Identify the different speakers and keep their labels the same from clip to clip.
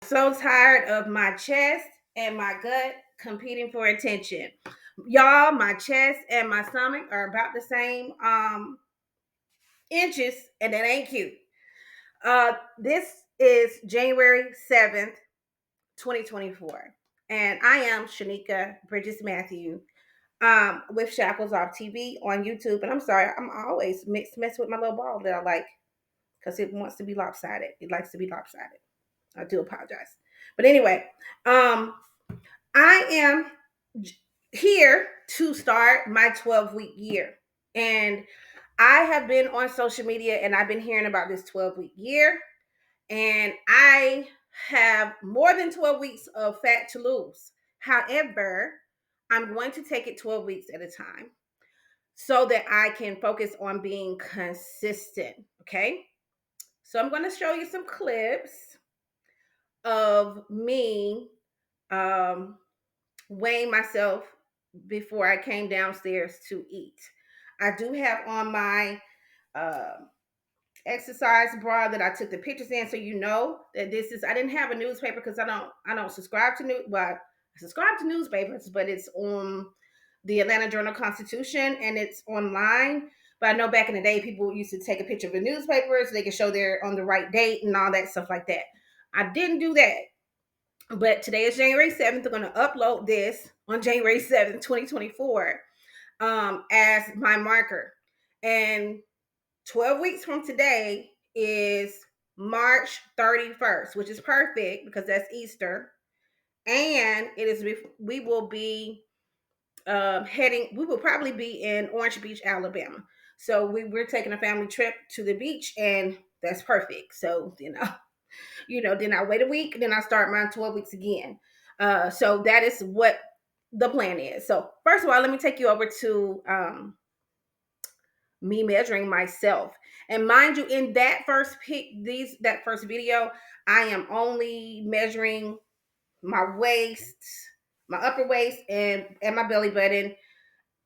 Speaker 1: So tired of my chest and my gut competing for attention. Y'all, my chest and my stomach are about the same inches, and that ain't cute. This is January 7th, 2024. And I am Shanika Bridges Matthew with Shackles Off TV on YouTube. And I'm sorry, I'm always mess with my little ball that I like because it wants to be lopsided. It likes to be lopsided. I do apologize. But anyway, um, I am here to start my 12-week year. And I have been on social media and I've been hearing about this 12-week year. And I have more than 12 weeks of fat to lose. However, I'm going to take it 12 weeks at a time so that I can focus on being consistent. Okay. So I'm going to show you some clips of me um, weighing myself before I came downstairs to eat. I do have on my uh, exercise bra that I took the pictures in, so you know that this is. I didn't have a newspaper because I don't subscribe to I subscribe to newspapers, but it's on the Atlanta Journal Constitution and it's online. But I know back in the day, people used to take a picture of the newspaper so they could show they're on the right date and all that stuff like that. I didn't do that. But today is January 7th. I'm going to upload this on January 7th, 2024, as my marker. And 12 weeks from today is March 31st, which is perfect because that's Easter. And we will be we will probably be in Orange Beach, Alabama. So we're taking a family trip to the beach, and that's perfect. So, then I wait a week, then I start my 12 weeks again. So that is what the plan is. So first of all, let me take you over to me measuring myself. And mind you, in that that first video, I am only measuring my waist, my upper waist, and my belly button,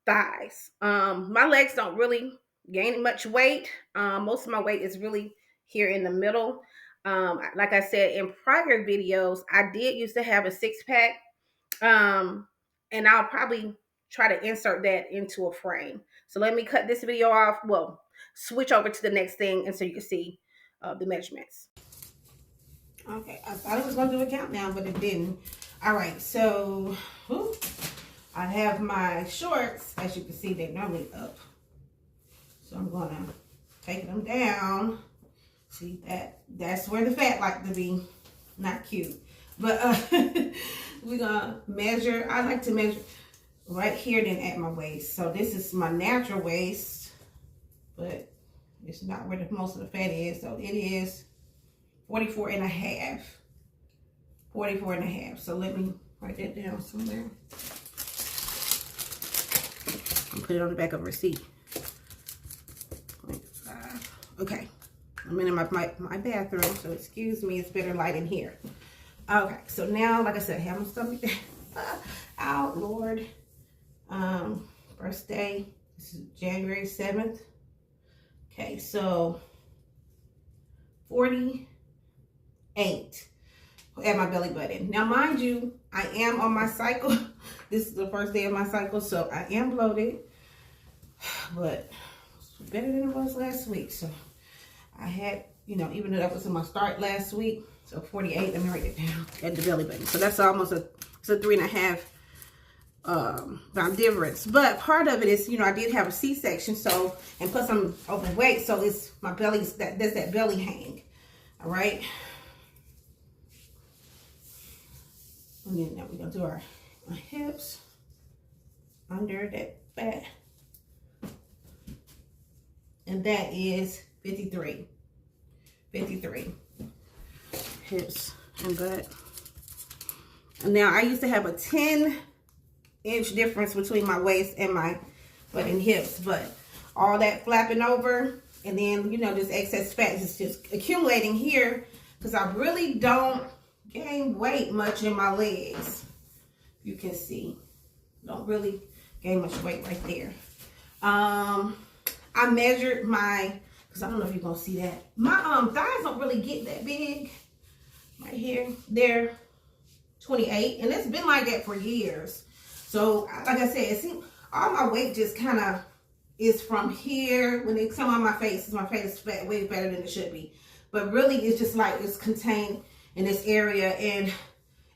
Speaker 1: thighs. My legs don't really gain much weight. Most of my weight is really here in the middle. Like I said in prior videos, I did used to have a six pack, and I'll probably try to insert that into a frame. So let me cut this video off. Well, switch over to the next thing, and so you can see the measurements. Okay, I thought it was going to do a countdown, but it didn't. All right, so I have my shorts. As you can see, they're normally up. So I'm going to take them down. See, that's where the fat like to be. Not cute. But we're going to measure. I like to measure right here then at my waist. So this is my natural waist, but it's not where most of the fat is. So it is 44 and a half. 44 and a half. So let me write that down somewhere. And put it on the back of a receipt. 25. Okay. I'm in my bathroom, so excuse me, it's better light in here. Okay, so now, like I said, I have my stomach out, Lord. Birthday, this is January 7th. Okay, so 48 at my belly button. Now, mind you, I am on my cycle. This is the first day of my cycle, so I am bloated, but it's better than it was last week. So I had, even though that was in my start last week, so 48, let me write it down at the belly button. So that's almost it's a 3.5 pound difference. But part of it is, I did have a C-section, so, and plus I'm overweight, so it's my belly's, there's that belly hang, all right? And then now we're gonna do our hips under that fat. And that is 53. 53. Hips and butt. And now I used to have a 10-inch difference between my waist and my butt and hips, but all that flapping over and then, this excess fat is just accumulating here because I really don't gain weight much in my legs. You can see, don't really gain much weight right there. I measured because I don't know if you're gonna see that. My thighs don't really get that big. right here, there, 28, and it's been like that for years. So, like I said, it seems all my weight just kind of is from here. When they come on my face, my face is fat, way better than it should be. But really, it's just like it's contained in this area, and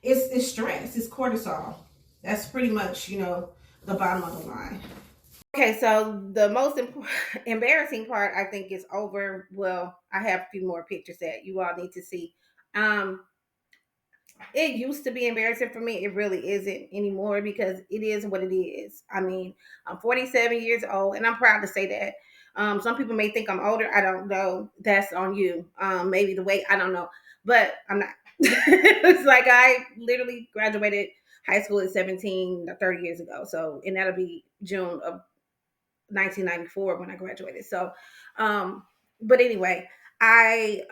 Speaker 1: it's stress, it's cortisol. That's pretty much, the bottom of the line. Okay, so the most embarrassing part, I think, is over. Well, I have a few more pictures that you all need to see. Um, it used to be embarrassing for me. It really isn't anymore because it is what it is. I mean, I'm 47 years old, and I'm proud to say that. Some people may think I'm older. I don't know. That's on you. Maybe the weight. I don't know, but I'm not. It's like I literally graduated high school at 17, 30 years ago. So, and that'll be June of 1994 when I graduated. So, but anyway, I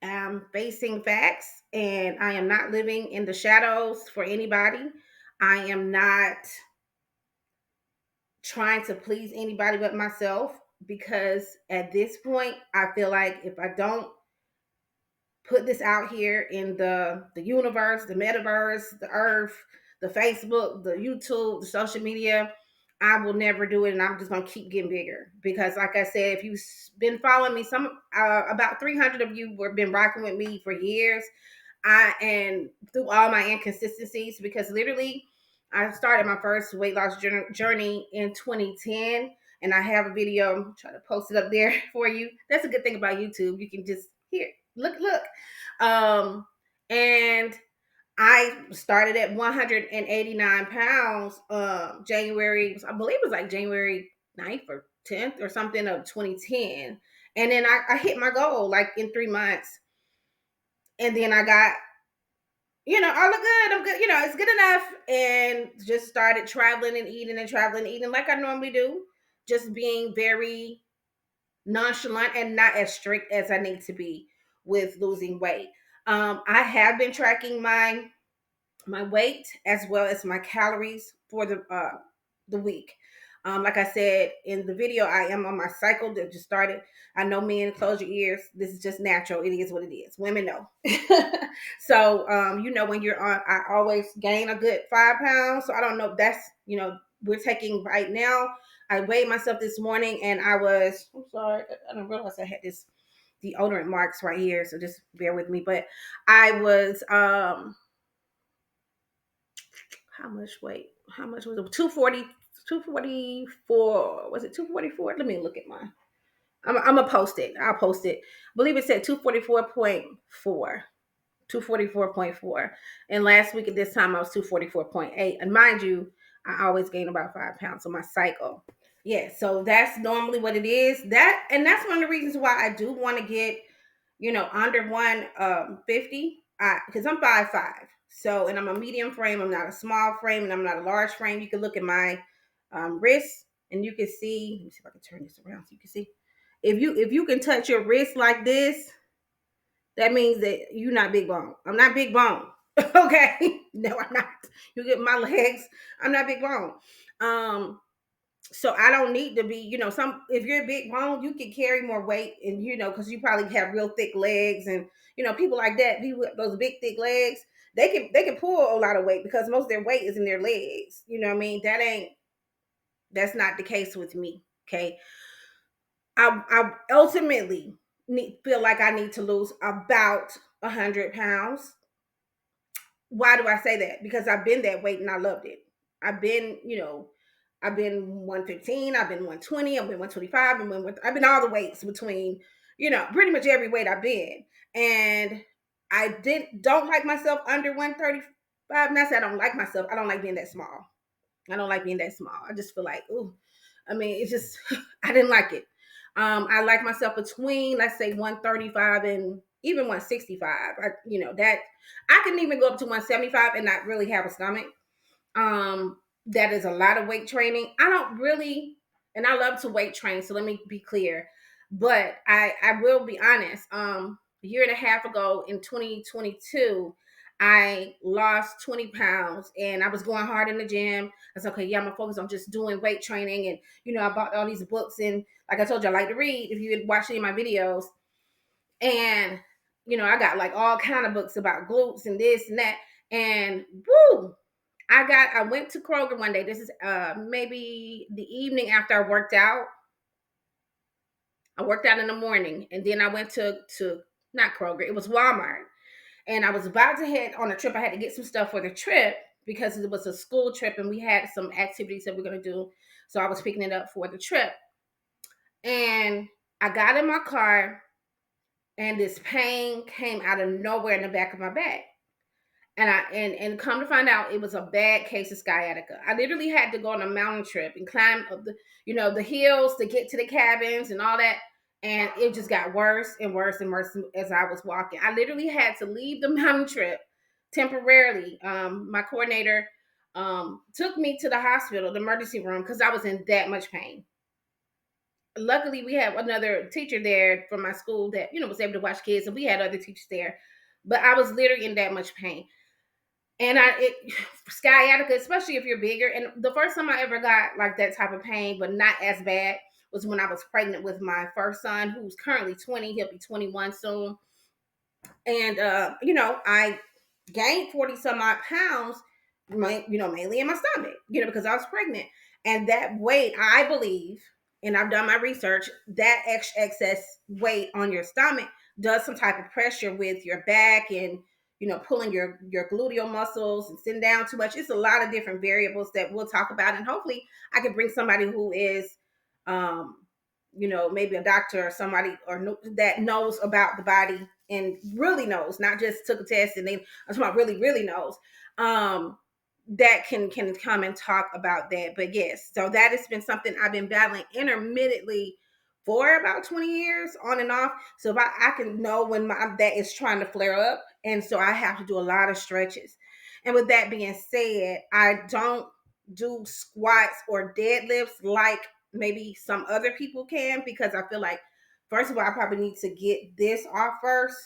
Speaker 1: am facing facts, and I am not living in the shadows for anybody. I am not trying to please anybody but myself, because at this point I feel like if I don't put this out here in the universe, the metaverse, the earth, the Facebook, the YouTube, the social media, I will never do it, and I'm just gonna keep getting bigger. Because, like I said, if you've been following me, some about 300 of you have been rocking with me for years. And through all my inconsistencies, because literally, I started my first weight loss journey in 2010, and I have a video. I'm trying to post it up there for you. That's a good thing about YouTube. You can just here, look. And I started at 189 pounds. January, I believe it was like January 9th or 10th or something of 2010. And then I hit my goal like in 3 months. And then I got, I look good. I'm good. It's good enough. And just started traveling and eating like I normally do. Just being very nonchalant and not as strict as I need to be with losing weight. I have been tracking my weight as well as my calories for the week. Like I said in the video, I am on my cycle that just started. I know, men, close your ears. This is just natural. It is what it is. Women know. So, when you're on, I always gain a good 5 pounds. So I don't know if that's, we're taking right now. I weighed myself this morning and I'm sorry, I didn't realize I had this deodorant marks right here. So just bear with me. But I was, how much weight? How much was it? 240, 244. Was it 244? Let me look at mine. I'm gonna post it. I'll post it. I believe it said 244.4. 244.4. And last week at this time I was 244.8. And mind you, I always gain about 5 pounds on my cycle. Yeah, so that's normally what it is. That's one of the reasons why I do want to get, under 150. Because I'm 5'5". So, and I'm a medium frame. I'm not a small frame, and I'm not a large frame. You can look at my wrist, and you can see. Let me see if I can turn this around so you can see. If you can touch your wrist like this, that means that you're not big bone. I'm not big bone. Okay. No, I'm not. You get my legs. I'm not big bone. So I don't need to be, some, if you're a big bone, you can carry more weight, and because you probably have real thick legs, and people like that, people with those big thick legs, they can pull a lot of weight because most of their weight is in their legs. You know what I mean? That's not the case with me. Okay. I ultimately feel like I need to lose about 100 pounds. Why do I say that? Because I've been that weight and I loved it. I've been 115, I've been 120, I've been 125, I've been all the weights between, pretty much every weight I've been. And I don't like myself under 135. Not say I don't like myself. I don't like being that small. I don't like being that small. I just feel like, ooh, I mean, it's just, I didn't like it. I like myself between, let's say, 135 and even 165. That I can even go up to 175 and not really have a stomach. That is a lot of weight training. I don't really, and I love to weight train. So let me be clear, but I will be honest. A year and a half ago in 2022, I lost 20 pounds and I was going hard in the gym. I said, okay, yeah, I'm gonna focus on just doing weight training. And, I bought all these books. And like I told you, I like to read if you had watched any of my videos. And, I got like all kind of books about glutes and this and that. And woo, I went to Kroger one day. This is maybe the evening after I worked out. I worked out in the morning and then I went to not Kroger, it was Walmart. And I was about to head on a trip. I had to get some stuff for the trip because it was a school trip and we had some activities that we're going to do. So I was picking it up for the trip. And I got in my car and this pain came out of nowhere in the back of my back. And come to find out, it was a bad case of sciatica. I literally had to go on a mountain trip and climb up the hills to get to the cabins and all that. And it just got worse and worse and worse as I was walking. I literally had to leave the mountain trip temporarily. My coordinator took me to the hospital, the emergency room, because I was in that much pain. Luckily, we had another teacher there from my school that was able to watch kids, and we had other teachers there. But I was literally in that much pain. And sciatica, especially if you're bigger. And the first time I ever got like that type of pain, but not as bad, was when I was pregnant with my first son, who's currently 20. He'll be 21 soon. And I gained 40 some odd pounds, mainly in my stomach, because I was pregnant. And that weight, I believe, and I've done my research, that excess weight on your stomach does some type of pressure with your back and pulling your gluteal muscles and sitting down too much. It's a lot of different variables that we'll talk about, and hopefully I can bring somebody who is maybe a doctor or somebody that knows about the body and really knows, not just took a test and I'm talking about really, really knows, that can come and talk about that. But yes, so that has been something I've been battling intermittently for about 20 years on and off. So if I can know when that is trying to flare up. And so I have to do a lot of stretches. And with that being said, I don't do squats or deadlifts like maybe some other people can, because I feel like, first of all, I probably need to get this off first.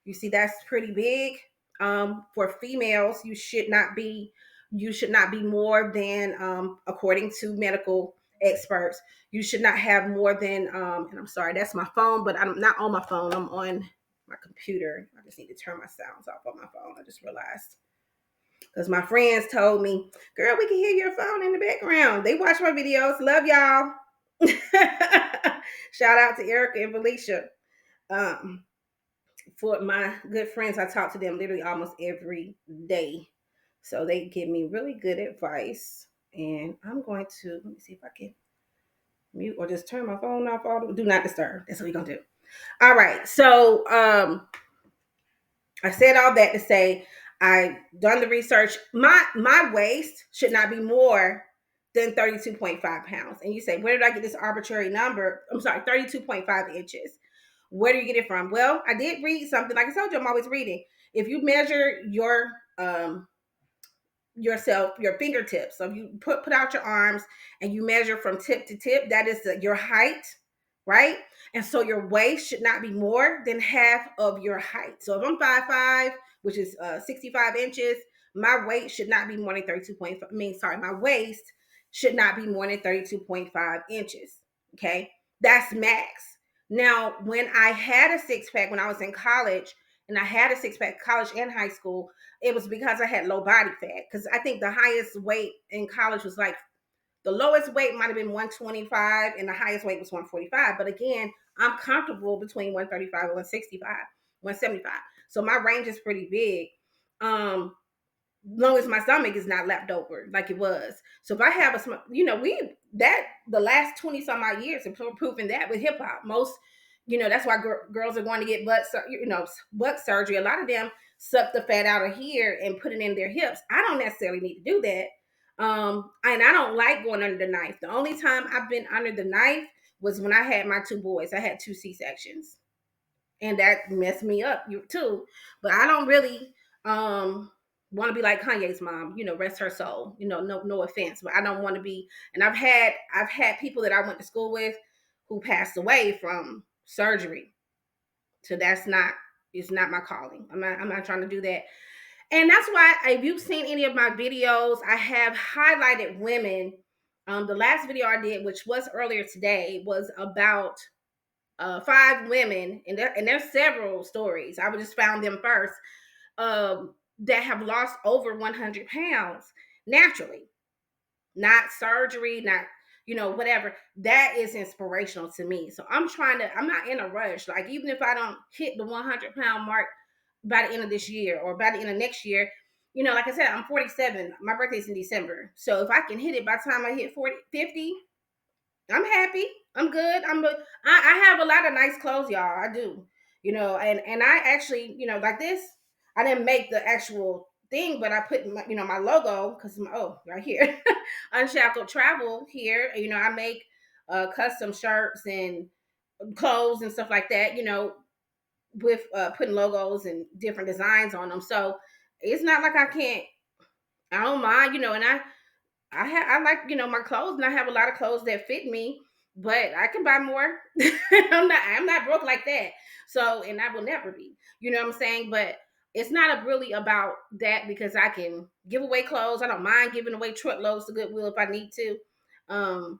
Speaker 1: You see, that's pretty big. For females, you should not be more than, according to medical experts, you should not have more than, and I'm sorry, that's my phone, but I'm not on my phone, I'm on my computer. I just need to turn my sounds off on my phone. I just realized, because my friends told me, girl, we can hear your phone in the background. They watch my videos. Love y'all. Shout out to Erica and Felicia. For my good friends, I talk to them literally almost every day. So they give me really good advice. And I'm going to, let me see if I can mute or just turn my phone off. Do not disturb. That's what we're going to do. All right. So I said all that to say I done the research. My waist should not be more than 32.5 pounds. And you say, where did I get this arbitrary number? I'm sorry, 32.5 inches. Where do you get it from? Well, I did read something. Like I told you, I'm always reading. If you measure yourself, your fingertips, so if you put out your arms and you measure from tip to tip, that is your height, right? And so your waist should not be more than half of your height. So if I'm 5'5", which is 65 inches, my weight should not be more than 32.5. My waist should not be more than 32.5 inches. Okay, that's max. Now, when I had a six pack when I was in college, and I had a six pack college and high school, it was because I had low body fat. Because I think the highest weight in college was like, the lowest weight might have been 125 and the highest weight was 145. But again, I'm comfortable between 135 and 165, 175. So my range is pretty big. Long as my stomach is not lapped over like it was. So if I have the last 20 some odd years have proven that with hip hop, most, that's why girls are going to get butt surgery. A lot of them suck the fat out of here and put it in their hips. I don't necessarily need to do that. And I don't like going under the knife. The only time I've been under the knife was when I had my two boys. I had 2 C-sections, and that messed me up too. But I don't really want to be like Kanye's mom, rest her soul. No offense, but I don't want to be. And I've had people that I went to school with who passed away from surgery. So it's not my calling. I'm not trying to do that. And that's why if you've seen any of my videos, I have highlighted women. The last video I did, which was earlier today, was about 5 women, and there's several stories. I just found them first, that have lost over 100 pounds naturally, not surgery, not whatever. That is inspirational to me. So I'm not in a rush. Like, even if I don't hit the 100-pound mark by the end of this year or by the end of next year, like I said, I'm 47. My birthday's in December. So if I can hit it by the time I hit 40, 50, I'm happy. I'm good. I have a lot of nice clothes, y'all. I do. And I actually, like this, I didn't make the actual thing, but I put my logo, because right here, Unshackled Travel here. I make custom shirts and clothes and stuff like that, with putting logos and different designs on them. So it's not like I don't mind, and I like, my clothes, and I have a lot of clothes that fit me, but I can buy more. I'm not broke like that. So, and I will never be. You know what I'm saying? But it's not really about that, because I can give away clothes. I don't mind giving away truckloads to Goodwill if I need to. And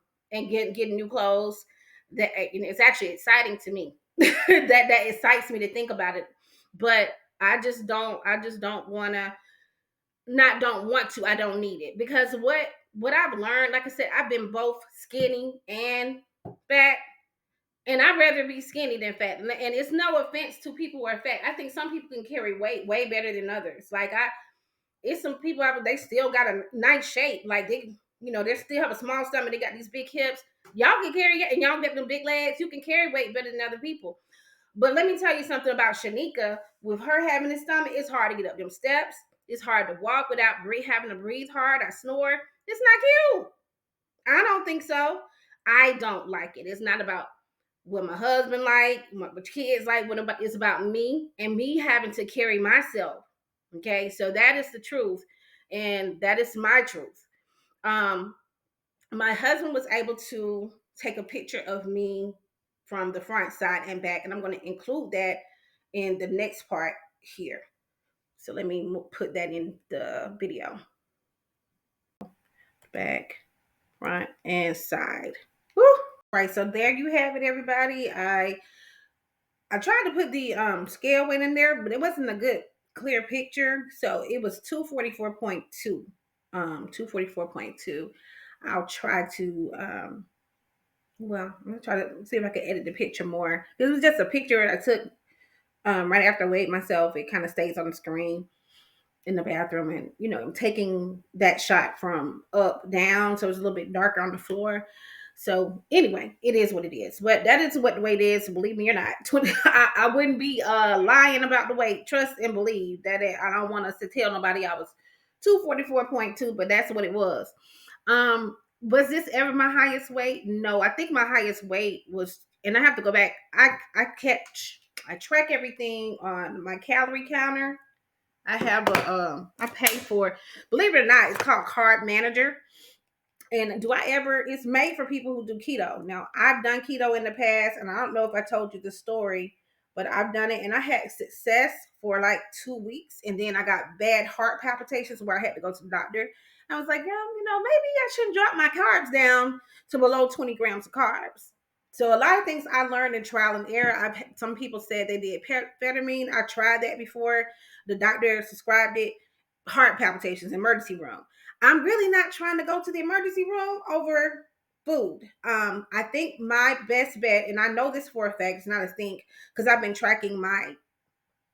Speaker 1: getting new clothes. That, it's actually exciting to me. that excites me to think about it. But I just don't want to, not don't want to, I don't need it. Because what I've learned, like I said, I've been both skinny and fat, and I'd rather be skinny than fat. And it's no offense to people who are fat. I think some people can carry weight way better than others. Like, it's some people out, they still got a nice shape. Like, they still have a small stomach, they got these big hips. Y'all can carry it, and y'all get them big legs. You can carry weight better than other people. But let me tell you something about Shanika. With her having a stomach, it's hard to get up them steps. It's hard to walk without having to breathe hard. I snore. It's not cute. I don't think so. I don't like it. It's not about what my husband like, what my kids like. It's about me, and me having to carry myself. Okay, so that is the truth, and that is my truth. Um, my husband was able to take a picture of me from the front, side, and back, and I'm going to include that in the next part here. So let me put that in the video. Back, front, and side. Woo! Right, so there you have it, everybody. I tried to put the scale weight in there, but it wasn't a good clear picture. So it was 244.2. 244.2. I'll try to well, I'm gonna try to see if I can edit the picture more. This was just a picture I took right after I weighed myself. It kind of stays on the screen in the bathroom, and I'm taking that shot from up down, so it's a little bit darker on the floor. So anyway, it is what it is. But that is what the weight is. Believe me or not, I wouldn't be lying about the weight. Trust and believe that I don't want us to tell nobody I was 244.2, but that's what it was. Was this ever my highest weight? No, I think my highest weight was, and I have to go back. I track everything on my calorie counter. I have I pay for, believe it or not, it's called Carb Manager. And it's made for people who do keto. Now, I've done keto in the past, and I don't know if I told you the story, but I've done it, and I had success for like 2 weeks, and then I got bad heart palpitations where I had to go to the doctor. I was like, yeah, maybe I shouldn't drop my carbs down to below 20 grams of carbs. So a lot of things I learned in trial and error. Some people said they did amphetamine. I tried that before. The doctor prescribed it. Heart palpitations, emergency room. I'm really not trying to go to the emergency room over food. I think my best bet, and I know this for a fact, it's not a think, because I've been tracking my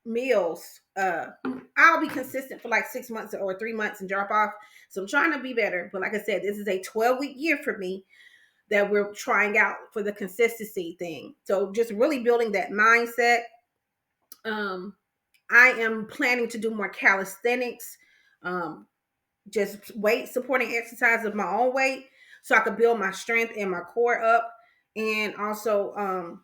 Speaker 1: meals. I'll be consistent for like 6 months or 3 months and drop off. So I'm trying to be better. But like I said, this is a 12-week year for me that we're trying out for the consistency thing. So just really building that mindset. I am planning to do more calisthenics, just weight supporting exercise of my own weight, so I could build my strength and my core up, and also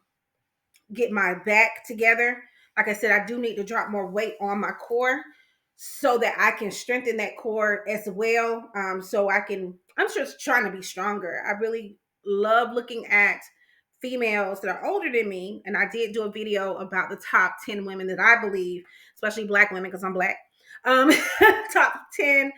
Speaker 1: get my back together. Like I said, I do need to drop more weight on my core so that I can strengthen that core as well. I'm just trying to be stronger. I really love looking at females that are older than me. And I did do a video about the top 10 women that I believe, especially Black women, because I'm Black, Um, top 10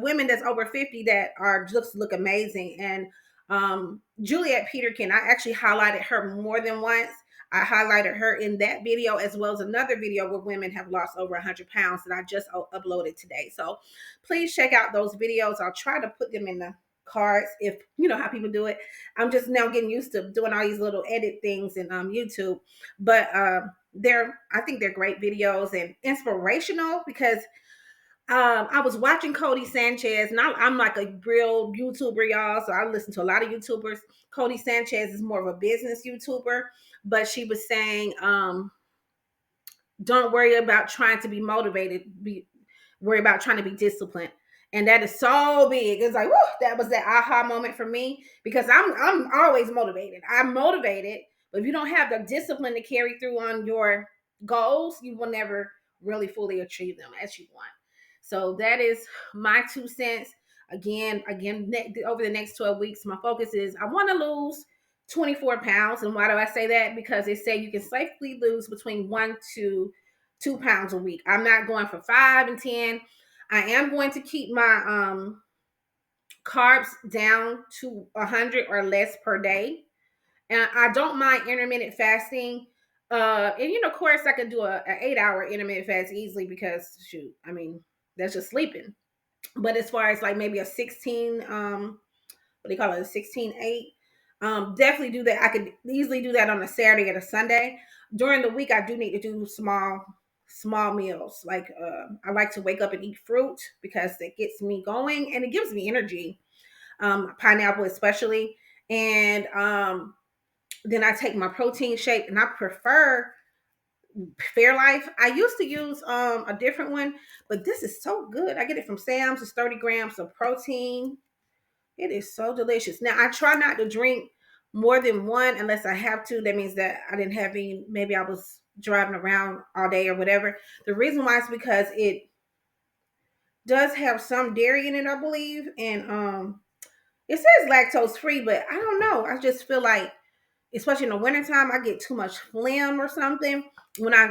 Speaker 1: women that's over 50 that are just look amazing. And Juliet Peterkin, I actually highlighted her more than once. I highlighted her in that video as well as another video where women have lost over 100 pounds that I just uploaded today. So please check out those videos. I'll try to put them in the cards if you know how people do it. I'm just now getting used to doing all these little edit things in YouTube. But I think they're great videos and inspirational because I was watching Cody Sanchez, and I'm like a real YouTuber, y'all. So I listen to a lot of YouTubers. Cody Sanchez is more of a business YouTuber, but she was saying, don't worry about trying to be motivated. Worry about trying to be disciplined. And that is so big. It's like, whoo, that was that aha moment for me because I'm always motivated. I'm motivated, but if you don't have the discipline to carry through on your goals, you will never really fully achieve them as you want. So that is my 2 cents. Again, over the next 12 weeks, my focus is I want to lose 24 pounds. And why do I say that? Because they say you can safely lose between 1 to 2 pounds a week. I'm not going for 5 and 10. I am going to keep my carbs down to 100 or less per day. And I don't mind intermittent fasting. And of course, I could do an 8 hour intermittent fast easily because shoot, I mean, that's just sleeping. But as far as like maybe a 16, what do you call it, a 16/8, definitely do that. I could easily do that on a Saturday and a Sunday. During the week, I do need to do small meals. Like I like to wake up and eat fruit because it gets me going and it gives me energy. Pineapple especially, and then I take my protein shake, and I prefer Fairlife. I used to use a different one, but this is so good. I get it from Sam's. It's 30 grams of protein. It is so delicious. Now I try not to drink more than one unless I have to. That means that I didn't have any. Maybe I was driving around all day or whatever. The reason why is because it does have some dairy in it, I believe, and it says lactose free, but I don't know. I just feel like, especially in the wintertime, I get too much phlegm or something when I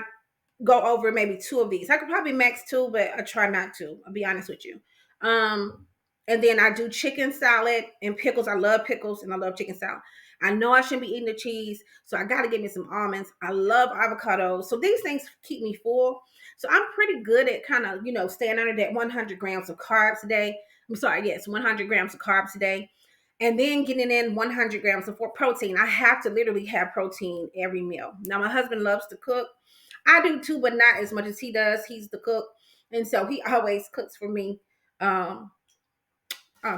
Speaker 1: go over maybe two of these. I could probably max two, but I try not to. I'll be honest with you. And then I do chicken salad and pickles. I love pickles and I love chicken salad. I know I shouldn't be eating the cheese, so I got to get me some almonds. I love avocados. So these things keep me full. So I'm pretty good at kind of, staying under that 100 grams of carbs a day. I'm sorry, yes, 100 grams of carbs a day. And then getting in 100 grams of protein. I have to literally have protein every meal. Now, my husband loves to cook. I do too, but not as much as he does. He's the cook. And so he always cooks for me. Oh,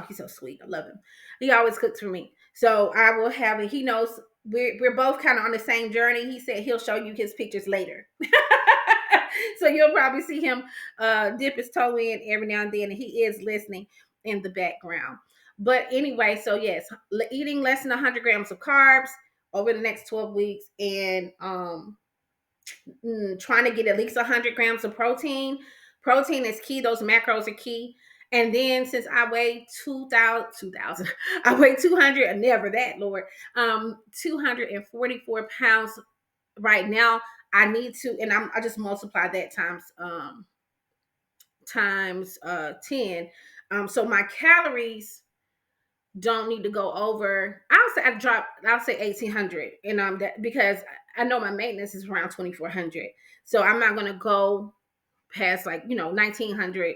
Speaker 1: he's so sweet. I love him. He always cooks for me. So I will have it. He knows we're both kind of on the same journey. He said he'll show you his pictures later. So you'll probably see him dip his toe in every now and then. And he is listening in the background. But anyway, so yes, eating less than 100 grams of carbs over the next 12 weeks and trying to get at least 100 grams of protein. Protein is key. Those macros are key. And then since I weigh 2,000, I weigh 200, and never that, Lord, 244 pounds right now. I need to, and I just multiply that times 10. So my calories don't need to go over. I'll say 1,800, and that because I know my maintenance is around 2,400, so I'm not gonna go past 1,900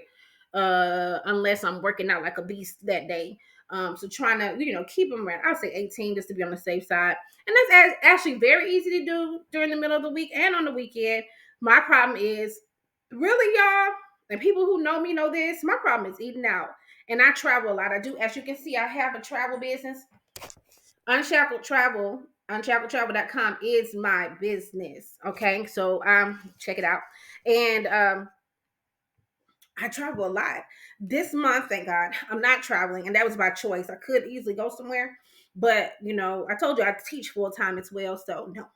Speaker 1: unless I'm working out like a beast that day. So trying to keep them around. I'll say 18 just to be on the safe side, and that's actually very easy to do during the middle of the week and on the weekend. My problem is really, y'all, and people who know me know this. My problem is eating out. And I travel a lot. I do, as you can see, I have a travel business. Unshackled Travel, unshackledtravel.com is my business. Okay. So check it out. And I travel a lot. This month, thank God, I'm not traveling, and that was by choice. I could easily go somewhere, but I told you I teach full time as well, so no.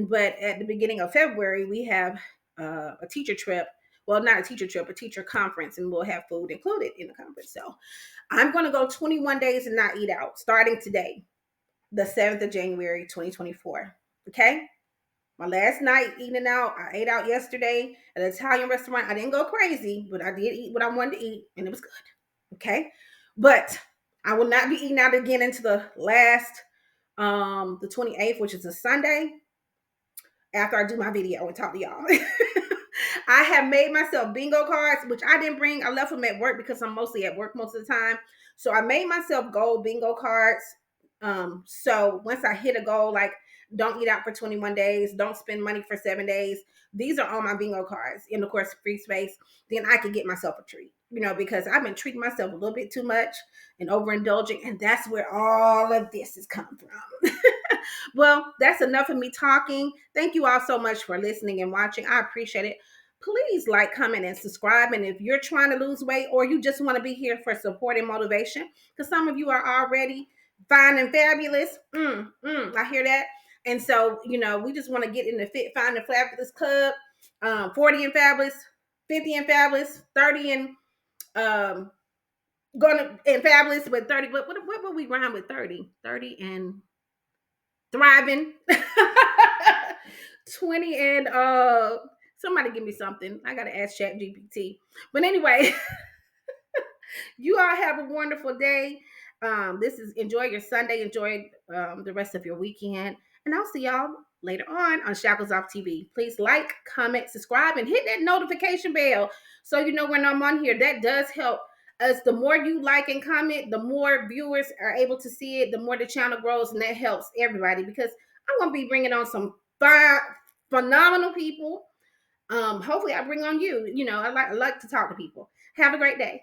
Speaker 1: But at the beginning of February, we have a teacher trip. Well, not a teacher trip, a teacher conference, and we'll have food included in the conference. So I'm going to go 21 days and not eat out starting today, the 7th of January, 2024. Okay. My last night eating out, I ate out yesterday at an Italian restaurant. I didn't go crazy, but I did eat what I wanted to eat, and it was good. Okay, but I will not be eating out again into the last, the 28th, which is a Sunday, after I do my video and talk to y'all. I have made myself bingo cards, which I didn't bring. I left them at work because I'm mostly at work most of the time. So I made myself gold bingo cards. So once I hit a goal, like don't eat out for 21 days, don't spend money for 7 days. These are on my bingo cards. And of course, free space. Then I can get myself a treat, because I've been treating myself a little bit too much and overindulging. And that's where all of this is coming from. Well, that's enough of me talking. Thank you all so much for listening and watching. I appreciate it. Please like, comment, and subscribe. And if you're trying to lose weight or you just want to be here for support and motivation, because some of you are already fine and fabulous. I hear that. And so, we just want to get in the fit, fine, and fabulous club. 40 and fabulous, 50 and fabulous, 30 and gonna and fabulous with 30. What would we rhyme with 30? 30 and thriving. 20 and somebody give me something. I gotta ask Chat GPT. But anyway, you all have a wonderful day. This is enjoy your Sunday, enjoy the rest of your weekend, and I'll see y'all later on Shackles Off TV. Please like, comment, subscribe, and hit that notification bell so you know when I'm on here. That does help us. The more you like and comment, the more viewers are able to see it, the more the channel grows, and that helps everybody because I'm gonna be bringing on some phenomenal people. Hopefully I bring on you. I like to talk to people. Have a great day.